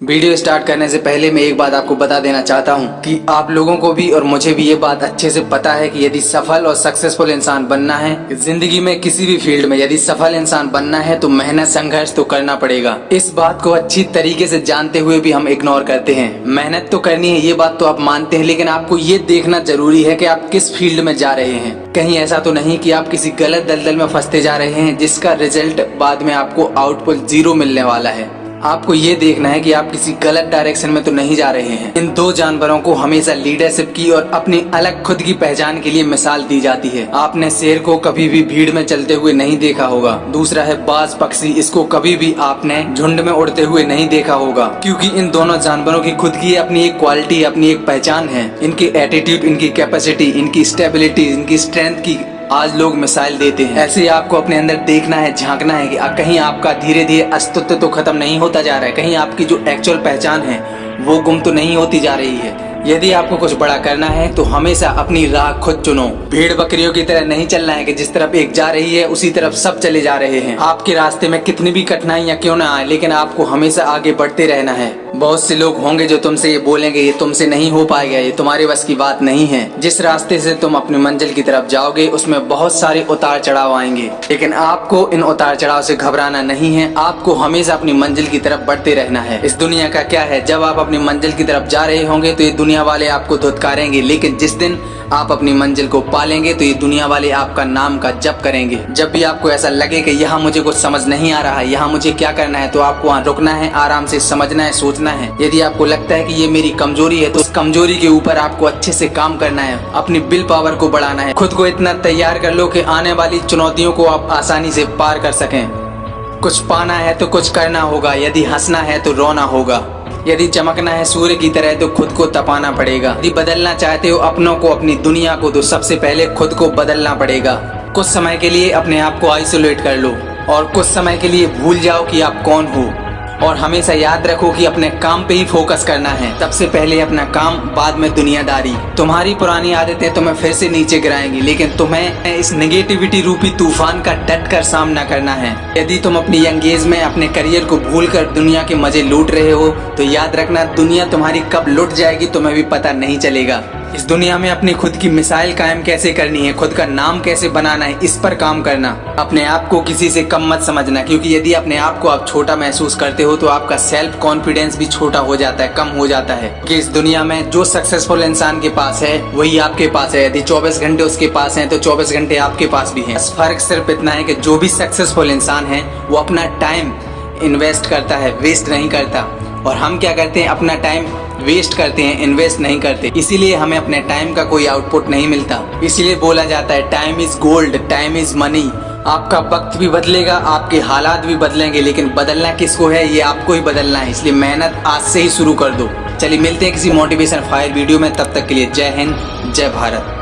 Video start करने से पहले मैं एक बात आपको बता देना चाहता हूं कि आप लोगों को भी और मुझे भी ये बात अच्छे से पता है कि यदि सफल और सक्सेसफुल इंसान बनना है जिंदगी में किसी भी फील्ड में, यदि सफल इंसान बनना है तो मेहनत संघर्ष तो करना पड़ेगा। इस बात को अच्छी तरीके से जानते हुए भी हम इग्नोर करते हैं। मेहनत तो करनी है, ये बात तो आप मानते हैं, लेकिन आपको ये देखना जरूरी है कि आप किस फील्ड में जा रहे हैं। कहीं ऐसा तो नहीं कि आप किसी गलत दलदल में फंसते जा रहे हैं जिसका रिजल्ट बाद में आपको आउटपुट 0 मिलने वाला है। आपको ये देखना है कि आप किसी गलत डायरेक्शन में तो नहीं जा रहे हैं। इन दो जानवरों को हमेशा लीडरशिप की और अपनी अलग खुद की पहचान के लिए मिसाल दी जाती है। आपने शेर को कभी भी भीड़ में चलते हुए नहीं देखा होगा। दूसरा है बाज पक्षी, इसको कभी भी आपने झुंड में उड़ते हुए नहीं देखा होगा, क्योंकि इन दोनों जानवरों की खुद की अपनी एक क्वालिटी, अपनी एक पहचान है। इनकी एटीट्यूड, इनकी कैपेसिटी, इनकी स्टेबिलिटी, इनकी स्ट्रेंथ की आज लोग मिसाइल देते हैं। ऐसे ही आपको अपने अंदर देखना है, झांकना है कि कहीं आपका धीरे धीरे अस्तित्व तो खत्म नहीं होता जा रहा है, कहीं आपकी जो एक्चुअल पहचान है वो गुम तो नहीं होती जा रही है। यदि आपको कुछ बड़ा करना है तो हमेशा अपनी राह खुद चुनो। भेड़ बकरियों की तरह नहीं चलना है कि जिस तरफ एक जा रही है उसी तरफ सब चले जा रहे हैं। आपके रास्ते में कितनी भी कठिनाइयां क्यों ना आए, लेकिन आपको हमेशा आगे बढ़ते रहना है। बहुत से लोग होंगे जो तुमसे ये बोलेंगे ये तुमसे नहीं हो पाएगा, ये तुम्हारे बस की बात नहीं है। जिस रास्ते से तुम अपनी मंजिल की तरफ जाओगे उसमें बहुत सारे उतार चढ़ाव आएंगे, लेकिन आपको इन उतार चढ़ाव से घबराना नहीं है। आपको हमेशा अपनी मंजिल की तरफ बढ़ते रहना है। इस दुनिया का क्या है, जब आप अपनी मंजिल की तरफ जा रहे होंगे तो ये दुनिया वाले आपको धुतकारेंगे, लेकिन जिस दिन आप अपनी मंजिल को पालेंगे तो ये दुनिया वाले आपका नाम का जप करेंगे। जब भी आपको ऐसा लगे कि यहाँ मुझे कुछ समझ नहीं आ रहा है, यहाँ मुझे क्या करना है, तो आपको वहाँ रुकना है, आराम से समझना है, सोचना है। यदि आपको लगता है कि ये मेरी कमजोरी है तो उस कमजोरी के ऊपर आपको अच्छे से काम करना है, अपनी विल पावर को बढ़ाना है। खुद को इतना तैयार कर लो कि आने वाली चुनौतियों को आप आसानी से पार कर सकें। कुछ पाना है तो कुछ करना होगा, यदि हंसना है तो रोना होगा, यदि चमकना है सूर्य की तरह तो खुद को तपाना पड़ेगा। यदि बदलना चाहते हो अपनों को, अपनी दुनिया को, तो सबसे पहले खुद को बदलना पड़ेगा। कुछ समय के लिए अपने आप को आइसोलेट कर लो और कुछ समय के लिए भूल जाओ कि आप कौन हो, और हमेशा याद रखो कि अपने काम पे ही फोकस करना है। सबसे पहले अपना काम, बाद में दुनियादारी। तुम्हारी पुरानी आदतें तुम्हें फिर से नीचे गिराएंगी, लेकिन तुम्हें इस नेगेटिविटी रूपी तूफान का डट कर सामना करना है। यदि तुम अपनी यंग एज में अपने करियर को भूलकर दुनिया के मजे लूट रहे हो तो याद रखना दुनिया तुम्हारी कब लुट जाएगी तुम्हें भी पता नहीं चलेगा। इस दुनिया में अपनी खुद की मिसाइल कायम कैसे करनी है, खुद का नाम कैसे बनाना है, इस पर काम करना। अपने आप को किसी से कम मत समझना, क्योंकि यदि अपने आप को आप छोटा महसूस करते हो तो आपका सेल्फ कॉन्फिडेंस भी छोटा हो जाता है, कम हो जाता है। कि इस दुनिया में जो सक्सेसफुल इंसान के पास है वही आपके पास है। यदि 24 घंटे उसके पास हैं तो 24 घंटे आपके पास भी हैं। बस फर्क सिर्फ इतना है कि जो भी सक्सेसफुल इंसान है वो अपना टाइम इन्वेस्ट करता है, वेस्ट नहीं करता। और हम क्या करते हैं, अपना टाइम वेस्ट करते हैं, इन्वेस्ट नहीं करते। इसीलिए हमें अपने टाइम का कोई आउटपुट नहीं मिलता। इसीलिए बोला जाता है time is gold, time is money. आपका वक्त भी बदलेगा, आपके हालात भी बदलेंगे, लेकिन बदलना किसको है, ये आपको ही बदलना है। इसलिए मेहनत आज से ही शुरू कर दो। चलिए मिलते हैं किसी मोटिवेशन फायर वीडियो में, तब तक के लिए जय हिंद, जय भारत।